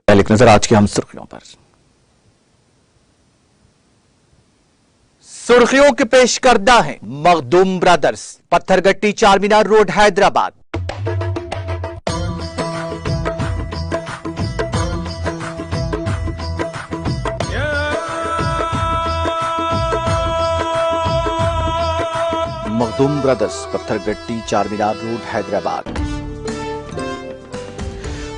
एक नजर आज की हम सुर्खियों पर। सुर्खियों के पेश करदा है Makhdoom brothers, Pathergatti Charminar road Hyderabad. Makhdoom brothers, Pathergatti Charminar road Hyderabad.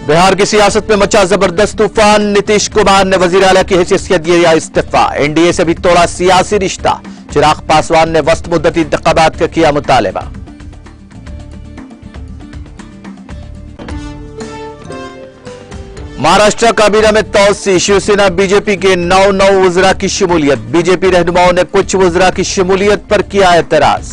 Bihar की सियासत में मचा जबरदस्त तूफान, नीतीश कुमार ने वजीर आला की हैसियत से दिया इस्तीफा। एनडीए से भी तोड़ा सियासी रिश्ता। चिराग पासवान ने वस्त मुद्दती इंतखाबात का किया मुतालबा। महाराष्ट्र काबीना में तौसी, शिवसेना बीजेपी के 9 वज़रा की शमूलियत। बीजेपी रहनुमाओं ने कुछ वज़रा की शमूलियत पर किया एतराज।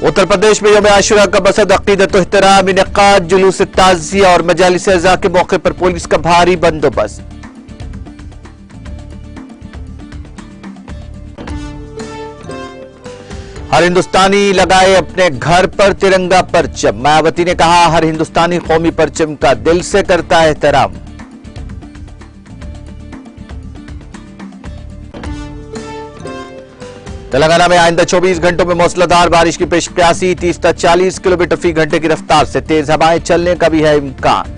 उत्तर प्रदेश में यौम आशुरा का बसद अकीदत एहतराम, इनेकाद, जुलूस ताज़िया और मजालिस अज़ा के मौके पर पुलिस का भारी बंदोबस्त। हर हिंदुस्तानी लगाए अपने घर पर तिरंगा परचम। मायावती ने कहा, हर हिंदुस्तानी कौमी परचम का दिल से करता है एहतराम। तेलंगाना में आइंदा 24 घंटों में मूसलाधार बारिश की पेशप्यासी। 30 से 40 किलोमीटर फी घंटे की रफ्तार से तेज हवाएं चलने का भी है इम्कान।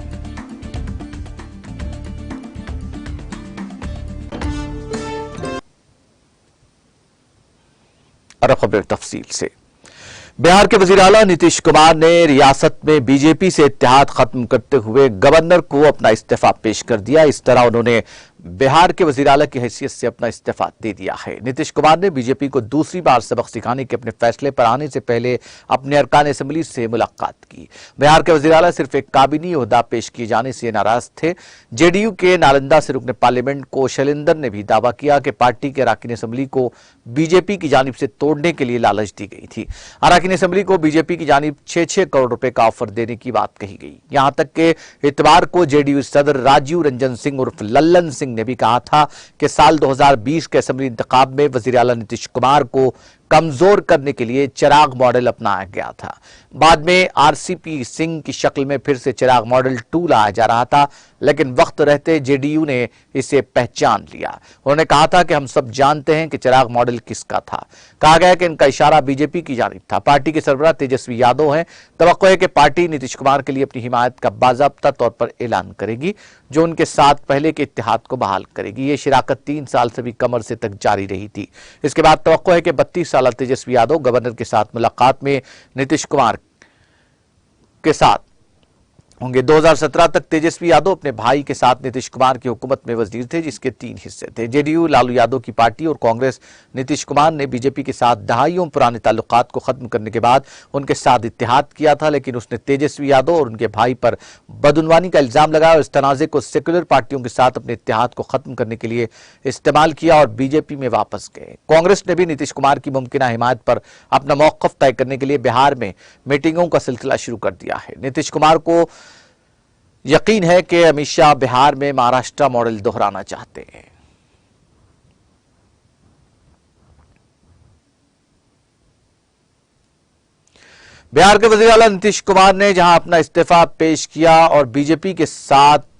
और खबर तफसील से। बिहार के वजीर आला नीतीश कुमार ने रियासत में बीजेपी से इत्तेहाद खत्म करते हुए गवर्नर को अपना इस्तीफा पेश कर दिया। इस तरह उन्होंने बिहार के वजीर आला की हैसियत से अपना इस्तीफा दे दिया है। नीतीश कुमार ने बीजेपी को दूसरी बार सबक सिखाने के अपने फैसले पर आने से पहले अपने अरकान असेंबली से मुलाकात की। बिहार के वजीर आला सिर्फ एक काबिनी ओहदा पेश किए जाने से नाराज थे। जेडीयू के नालंदा से रुकने पार्लियामेंट को शैलेंद्र ने भी दावा किया कि पार्टी के अरकान असेंबली को बीजेपी की जानिब से तोड़ने के लिए लालच दी गई थी। अरकान असेंबली को बीजेपी की जानिब 6-6 करोड़ रुपए का ऑफर देने की बात कही गई। यहां तक कि इतवार को जेडीयू सदर राजीव रंजन सिंह उर्फ लल्लन सिंह ने भी कहा था कि साल 2020 के असेंबली इंतखाब में वजीर आला नीतीश कुमार को कमजोर करने के लिए चिराग मॉडल अपनाया गया था। बाद में आरसीपी सिंह की शक्ल में फिर से चिराग मॉडल 2 लाया जा रहा था, लेकिन वक्त रहते जेडीयू ने इसे पहचान लिया। उन्होंने कहा था कि हम सब जानते हैं कि चिराग मॉडल किसका था। कहा गया कि इनका इशारा बीजेपी की जानिब था। पार्टी के सरबराह तेजस्वी यादव हैं। तवक्को है कि पार्टी नीतीश कुमार के लिए अपनी हिमायत का बाज़ाब्ता तौर पर ऐलान करेगी, जो उनके साथ पहले के इत्तेहाद को बहाल करेगी। ये शराकत 3 साल से भी कम अरसे तक जारी रही थी। इसके बाद तवक्को है कि 32 साल तेजस्वी यादव गवर्नर के साथ मुलाकात में नीतीश कुमार के साथ होंगे। 2017 तक तेजस्वी यादव अपने भाई के साथ नीतीश कुमार की हुकूमत में वजीर थे, जिसके 3 हिस्से थे। जेडीयू लालू यादव की पार्टी और कांग्रेस नीतीश कुमार ने बीजेपी के साथ दहाइयों पुराने ताल्लुकात को खत्म करने के बाद उनके साथ इत्तेहाद किया था, लेकिन उसने तेजस्वी यादव और उनके भाई पर बदउनवानी का इल्जाम लगाया और इस तनाज़े को सेक्युलर पार्टियों के साथ अपने इत्तेहाद को खत्म करने के लिए इस्तेमाल किया और बीजेपी में वापस गए। कांग्रेस ने भी नीतीश कुमार की मुमकिन हिमायत पर अपना मौक़िफ़ तय करने के लिए बिहार में मीटिंगों का सिलसिला शुरू कर दिया है। नीतीश कुमार को यकीन है कि अमित शाह बिहार में महाराष्ट्र मॉडल दोहराना चाहते हैं। बिहार के वज़ीर आला नीतीश कुमार ने जहां अपना इस्तीफा पेश किया और बीजेपी के साथ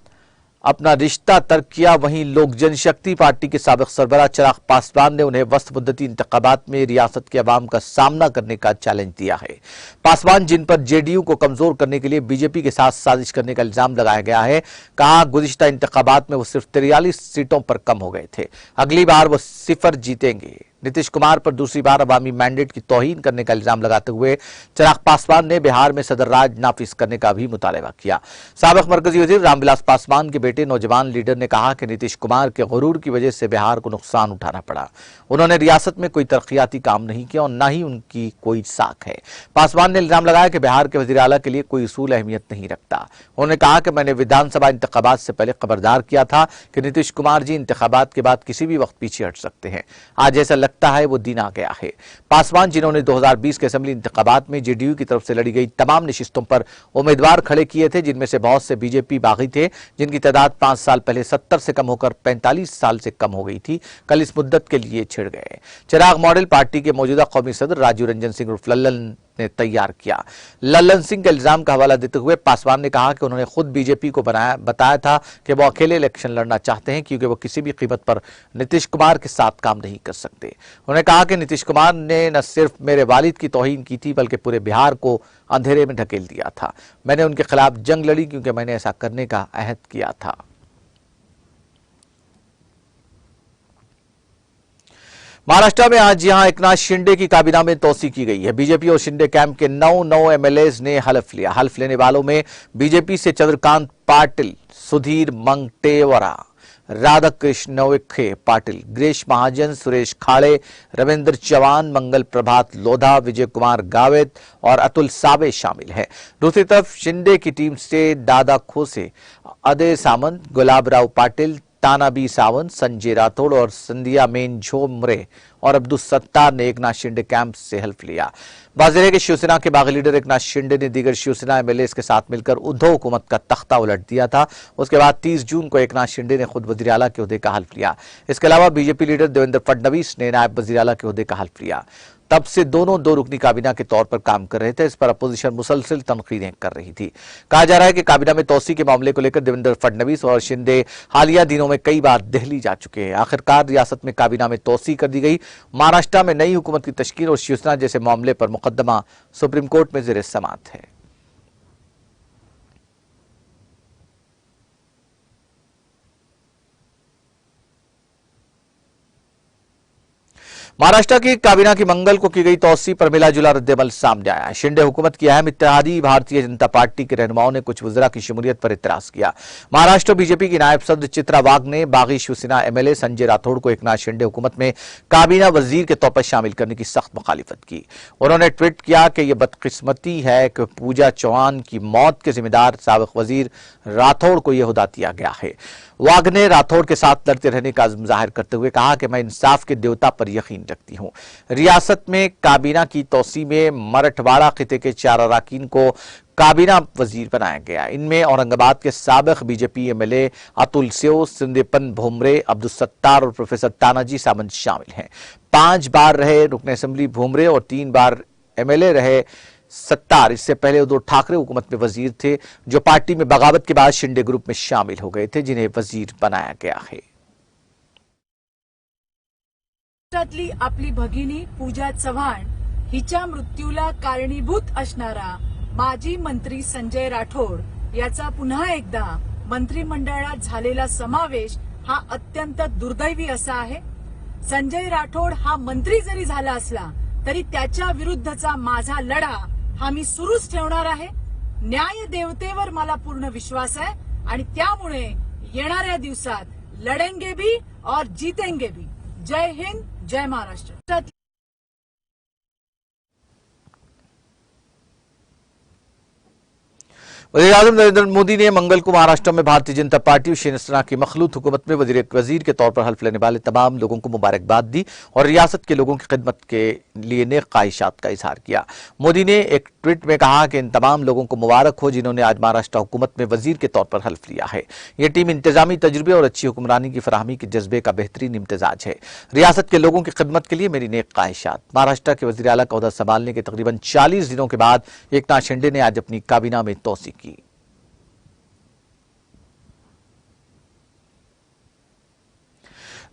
अपना रिश्ता तर्क किया, वहीं लोक जनशक्ति पार्टी के साबिक सरबराह चिराग पासवान ने उन्हें वस्त मुद्दती इंतखाबात में रियासत के अवाम का सामना करने का चैलेंज दिया है। पासवान, जिन पर जेडीयू को कमजोर करने के लिए बीजेपी के साथ साजिश करने का इल्जाम लगाया गया है, कहा गुज़िश्ता इंतखाबात में वो सिर्फ 43 सीटों पर कम हो गए थे, अगली बार वो 0 जीतेंगे। नीतीश कुमार पर दूसरी बार अवामी मैंडेट की तौहीन करने का इल्जाम लगाते हुए चिराग पासवान ने बिहार में सदर राज नाफिज करने का भी मुतालबा किया। साबिक मरकजी वजीर रामविलास पासवान के बेटे नौजवान लीडर ने कहा कि नीतीश कुमार के गुरूर की वजह से बिहार को नुकसान उठाना पड़ा। उन्होंने रियासत में कोई तरक्याती काम नहीं किया और न ही उनकी कोई साख है। पासवान ने इल्जाम लगाया कि बिहार के वजीर आला के लिए कोई उसूल अहमियत नहीं रखता। उन्होंने कहा कि मैंने विधानसभा इंतखाबात से पहले खबरदार किया था कि नीतीश कुमार जी इंतखाबात के बाद किसी भी वक्त पीछे हट सकते हैं। आज ऐसा लगता लगता है वो दिन आ गया है। पासवान, जिन्होंने 2020 के असेंबली इंतखाबात में जेडीयू की तरफ से लड़ी गई तमाम नशिस्तों पर उम्मीदवार खड़े किए थे, जिनमें से बहुत से बीजेपी बागी थे, जिनकी तादाद 5 साल पहले 70 से कम होकर 45 साल से कम हो गई थी, कल इस मुद्दत के लिए छिड़ गए। चिराग मॉडल पार्टी के मौजूदा कौमी सदर राजीव रंजन सिंह उर्फ लल्लन ने तैयार किया। लल्लन सिंह के इल्जाम का हवाला देते हुए पासवान ने कहा कि उन्होंने खुद बीजेपी को बताया था कि वो अकेले इलेक्शन लड़ना चाहते हैं, क्योंकि वो किसी भी कीमत पर नीतीश कुमार के साथ काम नहीं कर सकते। उन्होंने कहा कि नीतीश कुमार ने न सिर्फ मेरे वालिद की तौहीन की थी, बल्कि पूरे बिहार को अंधेरे में ढकेल दिया था। मैंने उनके खिलाफ जंग लड़ी, क्योंकि मैंने ऐसा करने का अहद किया था। महाराष्ट्र में आज यहां एकनाथ शिंदे की काबीना में तोसी की गई है। बीजेपी और शिंदे कैंप के 9 एमएलएज ने हल्फ लिया। हल्फ लेने वालों में बीजेपी से चंद्रकांत पाटिल, सुधीर मंगटेवरा, राधाकृष्ण विखे पाटिल, गिरीश महाजन, सुरेश खाड़े, रविंद्र चौहान, मंगल प्रभात लोधा, विजय कुमार गावित और अतुल सावे शामिल हैं। दूसरी तरफ शिंदे की टीम से दादा खोसे, अजय सामंत, गुलाब राव पाटिल, ताना बी सावंत, संजय राठौड़ और संध्या मेन झोमरे और अब्दुल सत्तार ने एकनाथ शिंदे कैंप से हल्फ लिया। बाजिरे के शिवसेना के बागी लीडर एकनाथ शिंदे ने दीगर शिवसेना एमएलए के साथ मिलकर उद्धव हुकूमत का तख्ता उलट दिया था। उसके बाद 30 जून को एकनाथ शिंदे ने खुद वजीर आला के ओहदे का हल्फ लिया। इसके अलावा बीजेपी लीडर देवेंद्र फडणवीस ने नायब वजीर आला के ओहदे का हल्फ लिया। तब से दोनों 2 रुकनी काबीना के तौर पर काम कर रहे थे। इस पर अपोजिशन मुसलसल तनकीदें कर रही थी। कहा जा रहा है कि काबीना में तोसी के मामले को लेकर देवेंद्र फडणवीस और शिंदे हालिया दिनों में कई बार दिल्ली जा चुके हैं। आखिरकार रियासत में काबीना में तोसी कर दी गई। महाराष्ट्र में नई हुकूमत की तश्कील और शिवसेना जैसे मामले पर मुकदमा सुप्रीम कोर्ट में ज़ेर समाअत है। महाराष्ट्र की काबीना की मंगल को की गई तोसी पर मिला जुला रद्देमल सामने आया। शिंदे हुकूमत की अहम इत्तेहादी भारतीय जनता पार्टी के रहनुमाओं ने कुछ वज़रा की शमूलियत पर इतराज किया। महाराष्ट्र बीजेपी की नायब सदर चित्रा वाघ ने बागी शिवसेना एमएलए संजय राठौड़ को एकनाथ शिंदे हुकूमत में काबीना वजीर के तौर पर शामिल करने की सख्त मुखालिफत की। उन्होंने ट्वीट किया कि यह बदकिस्मती है कि पूजा चौहान की मौत के जिम्मेदार साबिक वजीर राठौड़ को यह हुदा दिया गया है। वाघ ने राठौड़ के साथ लड़ते रहने का अज़्म जाहिर करते हुए कहा कि मैं इंसाफ के देवता पर यकीन रखती हूं। रियासत में काबीना की तोसी में मराठवाड़ा खिते के 4 अरकान को काबीना वजीर बनाया गया। इनमें औरंगाबाद के साबिक बीजेपी एमएलए अतुल सेव, सिंदेपन भोमरे, अब्दुल सत्तार और प्रोफेसर तानाजी सामंत शामिल हैं। 5 बार रहे रुकन असेंबली भोमरे और 3 बार एमएलए रहे सत्तार। इससे पहले उद्धव ठाकरे हुकूमत में वजीर थे, जो पार्टी में बगावत के बाद शिंदे ग्रुप में शामिल हो गए थे, जिन्हें वजीर बनाया गया है। आपली भगिनी पूजा चव्हाण हिच्या मृत्यूला कारणीभूत असणारा माजी मंत्री संजय राठोड याचा पुन्हा एकदा मंत्रिमंडळात झालेला समावेश हा अत्यंत दुर्दैवी असा आहे। संजय राठोड हा मंत्री जरी झाला असला तरी त्याच्या विरुद्धचा माझा लढा हा मी सुरूच ठेवणार आहे। न्याय देवतेवर मला पूर्ण विश्वास आहे आणि त्यामुळे येणाऱ्या दिवसात लढेंगे भी और जीतेंगे भी। जय हिंद, जय महाराष्ट्र। वज़ीर-ए-आज़म नरेंद्र मोदी ने मंगल को महाराष्ट्र में भारतीय जनता पार्टी और शिवसेना की मखलूत हुकूमत में वजीर के तौर पर हल्फ लेने वाले तमाम लोगों को मुबारकबाद दी और रियासत के लोगों की खिदमत के लिए नेक ख्वाहिशात का इजहार किया। मोदी ने एक ट्वीट में कहा कि इन तमाम लोगों को मुबारक हो जिन्होंने आज महाराष्ट्र हुकूमत में वजीर के तौर पर हल्फ लिया है। यह टीम इंतजामी तजुर्बे और अच्छी हुक्मरानी की फराहमी के जज्बे का बेहतरीन इम्तजाज है। रियासत के लोगों की खिदमत के लिए मेरी नेक ख्वाहिशात। महाराष्ट्र के वज़ीर आला का ओहदा संभालने के तकरीबन 40 दिनों के बाद एकनाथ शिंदे ने आज अपनी काबीना में तोसी की।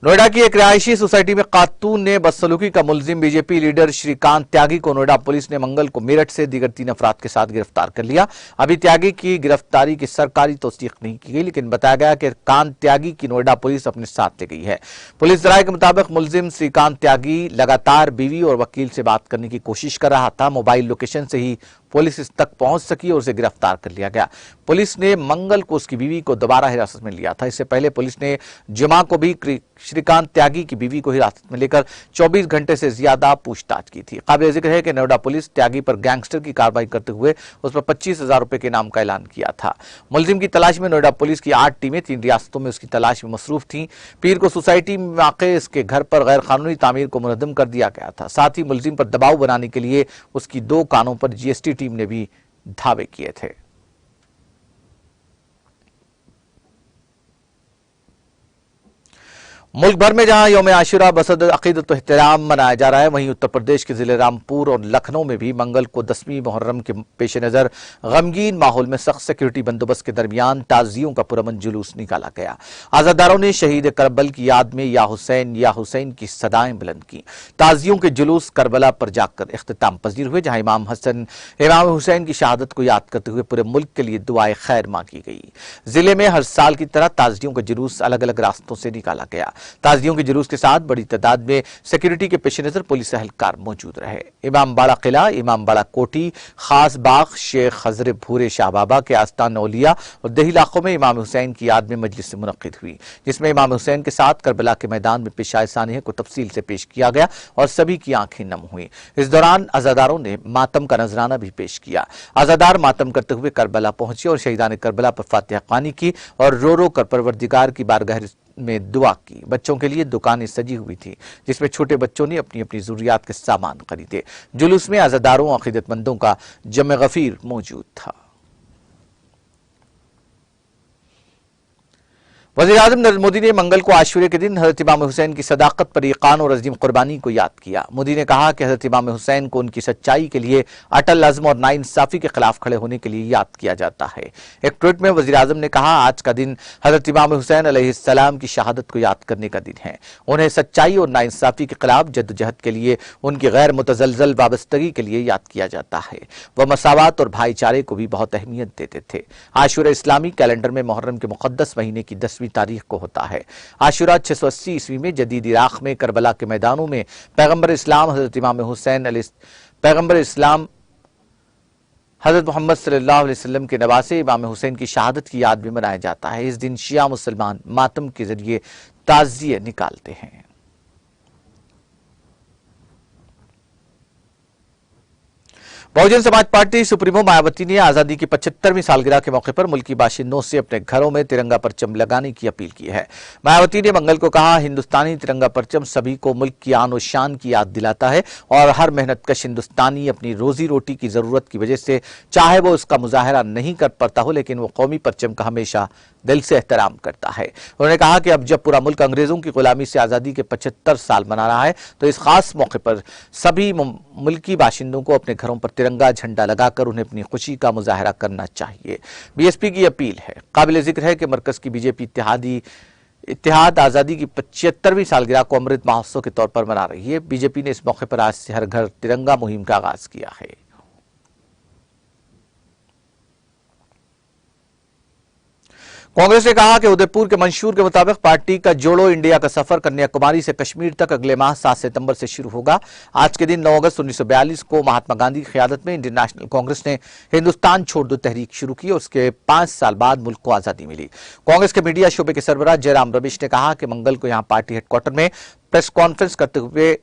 नोएडा की एक रिहायशी सोसाइटी में खातून ने बदसलूकी का मुलजिम बीजेपी लीडर श्रीकांत त्यागी को नोएडा पुलिस ने मंगल को मेरठ से दीगर 3 अफराद के साथ गिरफ्तार कर लिया। अभी त्यागी की गिरफ्तारी की सरकारी तौसीक नहीं की गई, लेकिन बताया गया कि कांत त्यागी की नोएडा पुलिस अपने साथ ले गई है। पुलिस जराये के मुताबिक मुलजिम श्रीकांत त्यागी लगातार बीवी और वकील से बात करने की कोशिश कर रहा था। मोबाइल लोकेशन से ही पुलिस इस तक पहुंच सकी और उसे गिरफ्तार कर लिया गया। पुलिस ने मंगल को उसकी बीवी को दोबारा हिरासत में लिया था। इससे पहले पुलिस ने जुमा को भी श्रीकांत त्यागी की बीवी को हिरासत में लेकर 24 घंटे से ज्यादा पूछताछ की थी। काबिल जिक्र है कि नोएडा पुलिस त्यागी पर गैंगस्टर की कार्रवाई करते हुए उस पर 25,000 रुपए के इनाम का ऐलान किया था। मुलजिम की तलाश में नोएडा पुलिस की 8 टीमें 3 रियासतों में उसकी तलाश में मसरूफ थीं। पीर को सोसाइटी में वाक़े इसके घर पर गैर कानूनी तामीर को मुनद्दम कर दिया गया था। साथ ही मुलजिम पर दबाव बनाने के लिए उसकी 2 कानों पर जीएसटी टीम ने भी धावे किए थे। मुल्क भर में जहां यौम आशुरा बसद अकीदत एहतराम मनाया जा रहा है, वहीं उत्तर प्रदेश के जिले रामपुर और लखनऊ में भी मंगल को 10वीं मुहर्रम के पेश नजर गमगीन माहौल में सख्त सिक्योरिटी बंदोबस्त के दरमियान ताजियों का पुरअमन जुलूस निकाला गया। आजादारों ने शहीद करबल की याद में या हुसैन की सदाएं बुलंद की। ताजियों के जुलूस करबला पर जाकर इख्तिताम पजीर हुए, जहां इमाम हुसैन की शहादत को याद करते हुए पूरे मुल्क के लिए दुआए खैर मांगी गई। जिले में हर साल की तरह ताजियों का जुलूस अलग अलग रास्तों से निकाला गया। ताजियों के जुलूस के साथ बड़ी तादाद में सिक्योरिटी के पेश नजर पुलिस एहलकार मौजूद रहे। इमाम बाड़ा किला, इमाम बाड़ा कोठी, खास बाग, शेख हजरत भूरे शाह बाबा के आस्तान औलिया और देही इलाकों में इमाम हुसैन की याद में मजलिस मुनक्किद हुई, जिसमें इमाम हुसैन के साथ करबला के मैदान में पेशाए सानिया को तफसील से पेश किया गया और सभी की आंखें नम हुई। इस दौरान अज़ादारों ने मातम का नजराना भी पेश किया। अज़ादार मातम करते हुए करबला पहुंचे और शहीदान करबला पर फातिहा ख्वानी की और रो रो कर परवरदिगार की बारगाह में दुआ की। बच्चों के लिए दुकानें सजी हुई थी, जिसमें छोटे बच्चों ने अपनी अपनी जरूरियात के सामान खरीदे। जुलूस में अज़ादारों और अकीदतमंदों का जमे गफीर मौजूद था। वज़ीर-ए-आज़म नरेंद्र मोदी ने मंगल को आशूरे के दिन हजरत इमाम हुसैन की सदाकत पर यकीन और अजीम कुर्बानी को याद किया। मोदी ने कहा कि हजरत इमाम हुसैन को उनकी सच्चाई के लिए, अटल अज़्म और नाइंसाफी के खिलाफ खड़े होने के लिए याद किया जाता है। एक ट्वीट में वज़ीर-ए-आज़म ने कहा, आज का दिन हजरत इमाम हुसैन अलैहिस्सलाम की शहादत को याद करने का दिन है। उन्हें सच्चाई और नाइंसाफी के खिलाफ जद्दोजहद के लिए, उनकी गैर मुतज़लज़ल वाबस्तगी के लिए याद किया जाता है। वह मसावत और भाईचारे को भी बहुत अहमियत देते थे। आशूरा इस्लामी कैलेंडर में मुहर्रम के मुक़द्दस महीने की 10वीं तारीख को होता है। आशूरा 680 ईस्वी में जदीद इराक में करबला के मैदानों में पैगंबर इस्लाम हजरत इमाम हुसैन पैगंबर इस्लाम हजरत मोहम्मद सल्लल्लाहु अलैहि वसल्लम के नवासे इमाम हुसैन की शहादत की याद में मनाया जाता है। इस दिन शिया मुसलमान मातम के जरिए ताज़िये निकालते हैं। बहुजन समाज पार्टी सुप्रीमो मायावती ने आजादी की 75वीं सालगिरह के मौके पर मुल्की बाशिंदों से अपने घरों में तिरंगा परचम लगाने की अपील की है। मायावती ने मंगल को कहा, हिंदुस्तानी तिरंगा परचम सभी को मुल्क की आन और शान की याद दिलाता है और हर मेहनतकश हिंदुस्तानी अपनी रोजी रोटी की जरूरत की वजह से, चाहे वो उसका मुजाहरा नहीं कर पाता हो, लेकिन वो कौमी परचम का हमेशा दिल से एहतराम करता है। उन्होंने कहा कि अब जब पूरा मुल्क अंग्रेजों की गुलामी से आजादी के 75 साल मना रहा है, तो इस खास मौके पर सभी मुल्की बाशिंदों को अपने घरों पर तिरंगा झंडा लगाकर उन्हें अपनी खुशी का मुजाहरा करना चाहिए। बीएसपी की अपील है। काबिल जिक्र है कि मरकज की बीजेपी इत्तेहाद आजादी की 75वीं सालगिरह को अमृत महोत्सव के तौर पर मना रही है। बीजेपी ने इस मौके पर आज से हर घर तिरंगा मुहिम का आगाज किया है। कांग्रेस ने कहा कि उदयपुर के मंशूर के मुताबिक पार्टी का जोड़ो इंडिया का सफर कन्याकुमारी से कश्मीर तक अगले माह 7 सितंबर से शुरू होगा। आज के दिन 9 अगस्त 1942 को महात्मा गांधी की क़यादत में इंडियन नेशनल कांग्रेस ने हिंदुस्तान छोड़ दो तहरीक शुरू की और उसके 5 साल बाद मुल्क को आजादी मिली। कांग्रेस के मीडिया शोबे के सरबराह जयराम रमेश ने कहा कि मंगल को यहां पार्टी हेडक्वार्टर में प्रेस कॉन्फ्रेंस करते हुए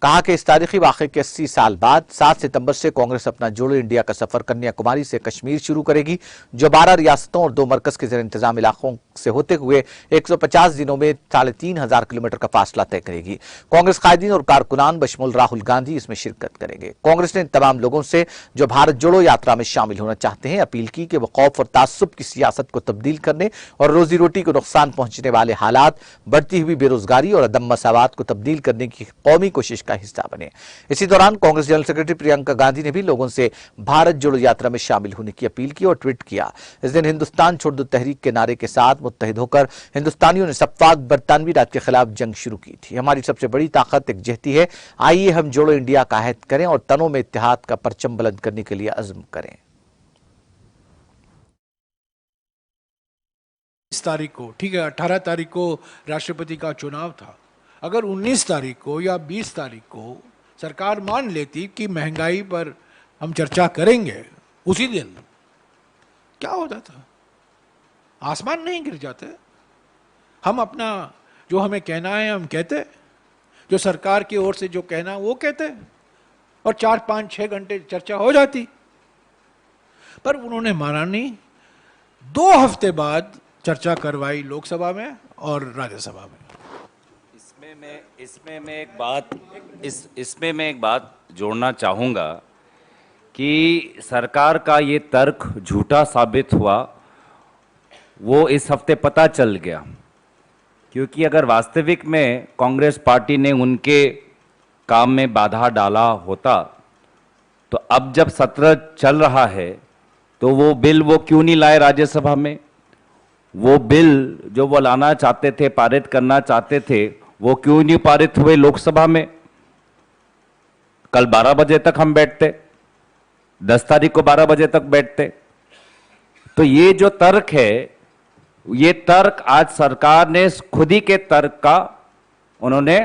कहा कि इस तारीखी वाक़े के 80 साल बाद 7 सितंबर से कांग्रेस अपना जोड़ो इंडिया का सफर कन्याकुमारी से कश्मीर शुरू करेगी, जो 12 रियासतों और 2 मरकज के ज़ेर इंतजाम इलाकों से होते हुए 150 दिनों में 3,500 किलोमीटर का फासला तय करेगी। कांग्रेस कायदीन और कारकुनान बशमुल राहुल गांधी इसमें शिरकत करेंगे। कांग्रेस ने तमाम लोगों से जो भारत जोड़ो यात्रा में शामिल होना चाहते हैं अपील की कि वो खौफ और तासुब की सियासत को तब्दील करने और रोजी रोटी को नुकसान पहुंचने वाले हालात, बढ़ती हुई बेरोजगारी और अदम मसावत को तब्दील करने की कौमी कोशिश का हिस्सा बने। इसी दौरान कांग्रेस जनरल सेक्रेटरी प्रियंका गांधी ने भी लोगों से भारत जोड़ो यात्रा में शामिल होने की अपील की और ट्वीट किया। इस दिन हिंदुस्तान छोड़ दो तहरीक के नारे के साथ मुत्तहिद होकर हिंदुस्तानियों ने सफाक बरतानवी राज के खिलाफ जंग शुरू की थी। हमारी सबसे बड़ी ताकत एकजहती है, आइए हम जोड़ो इंडिया का अहद करें और तनों में इत्तेहाद का परचम बुलंद करने के लिए अज़्म करें। इस तारीख को, ठीक है, 18 तारीख को राष्ट्रपति का चुनाव था। अगर 19 तारीख को या 20 तारीख को सरकार मान लेती कि महंगाई पर हम चर्चा करेंगे, उसी दिन क्या हो जाता, आसमान नहीं गिर जाते। हम अपना जो हमें कहना है हम कहते, जो सरकार की ओर से जो कहना है वो कहते, और 4, 5, 6 घंटे चर्चा हो जाती। पर उन्होंने माना नहीं। 2 हफ्ते बाद चर्चा करवाई लोकसभा में और राज्यसभा में। इसमें मैं एक बात जोड़ना चाहूँगा कि सरकार का ये तर्क झूठा साबित हुआ, वो इस हफ्ते पता चल गया। क्योंकि अगर वास्तविक में कांग्रेस पार्टी ने उनके काम में बाधा डाला होता, तो अब जब सत्र चल रहा है तो वो बिल वो क्यों नहीं लाए राज्यसभा में? वो बिल जो वो लाना चाहते थे, पारित करना चाहते थे, वो क्यों नहीं पारित हुए लोकसभा में? कल 12 बजे तक हम बैठते, 10 तारीख को 12 बजे तक बैठते। तो ये जो तर्क है, ये तर्क आज सरकार ने खुद ही के तर्क का उन्होंने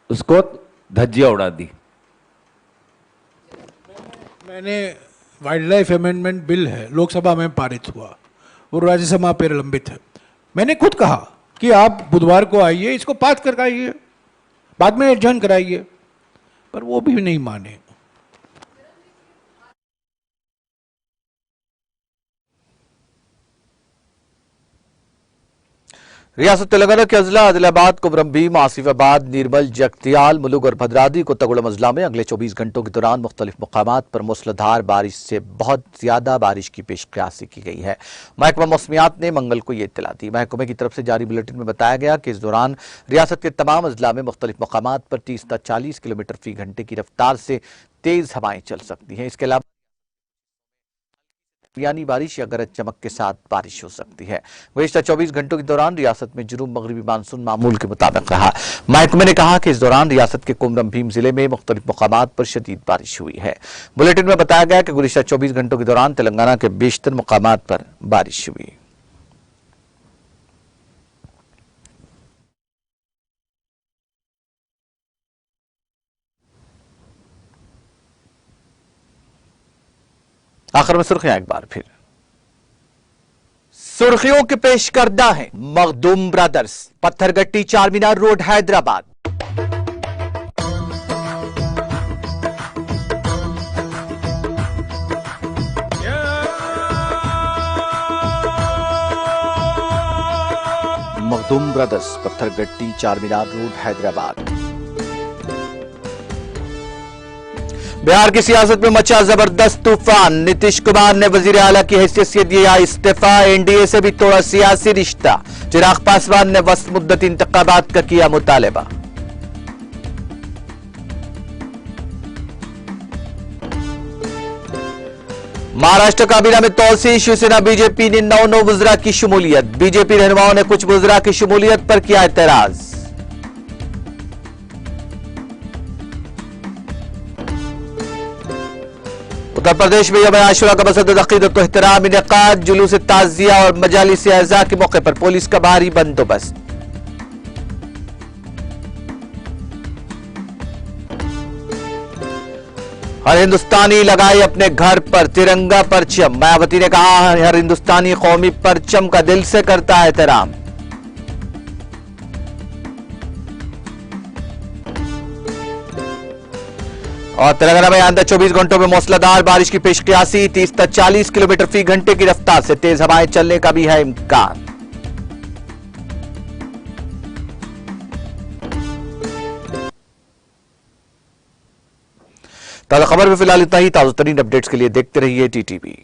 उसको धज्जियां उड़ा दी। मैंने वाइल्ड लाइफ अमेंडमेंट बिल है, लोकसभा में पारित हुआ, वो राज्यसभा पर लंबित है। मैंने खुद कहा कि आप बुधवार को आइए, इसको पास कराइए, बाद में एडजर्न कराइए, पर वो भी नहीं माने। रियासत तेलंगाना के अजला आदिलाबाद, कुमरमभीम, आसिफाबाद, निर्मल, जगतियाल, मुलुगु और भद्राद्री कोत्तागुड़म अजला में अगले 24 घंटों के दौरान मुख्तलिफ मकामात पर मूसलाधार बारिश से बहुत ज्यादा बारिश की पेशकयासी की गई है। महकमा मौसमियात ने मंगल को ये इत्तला दी। महकमे की तरफ से जारी बुलेटिन में बताया गया कि इस दौरान रियासत के तमाम अजला में मुख्तलिफ मकामात पर 30 से 40 किलोमीटर फी घंटे की रफ्तार से तेज हवाएं चल सकती हैं। इसके अलावा यानी बारिश या गरज चमक के साथ बारिश हो सकती है। गुज़िश्ता 24 घंटों के दौरान रियासत में जुनूब मगरिबी मानसून मामूल के मुताबिक रहा। महकमे ने कहा कि इस दौरान रियासत के कुमरमभीम जिले में मुख्तलिफ मकामात पर शदीद बारिश हुई है। बुलेटिन में बताया गया कि गुज़िश्ता 24 घंटों के दौरान तेलंगाना के बेशतर मकामात पर बारिश हुई। आखिर में सुर्खियां एक बार फिर। सुर्खियों के पेश करदा है Makhdoom brothers, Pathergatti, Charminar road, Hyderabad. Makhdoom brothers, Pathergatti, Charminar road, Hyderabad. Bihar की सियासत में मचा जबरदस्त तूफान। नीतीश कुमार ने वजीर आला की हैसियत से दिया इस्तीफा। एनडीए से भी तोड़ा सियासी रिश्ता। चिराग पासवान ने वस्त मुद्दत इंतखाबात का किया मुतालबा। महाराष्ट्र काबीना में तौसीह, शिवसेना बीजेपी ने 9 वुज़रा की शमूलियत। बीजेपी रहनुमाओं ने कुछ वुज़रा की शमूलियत पर किया एतराज। उत्तर प्रदेश में यौम आशुरा का मसदद अक़ीदत व एहतराम इनेकाद। जुलूस ताज़िया और मजालिस अज़ा के मौके पर पुलिस का भारी बंदोबस्त। हर हिंदुस्तानी लगाए अपने घर पर तिरंगा परचम। मायावती ने कहा हर हिंदुस्तानी कौमी परचम का दिल से करता है एहतराम। और तेलंगाना में आइंदा 24 घंटों में मूसलाधार बारिश की पेशकयासी। 30 से 40 किलोमीटर फी घंटे की रफ्तार से तेज हवाएं चलने का भी है इम्कान। ताजा खबर में फिलहाल इतना ही। ताजा तरीन अपडेट्स के लिए देखते रहिए टीटीवी।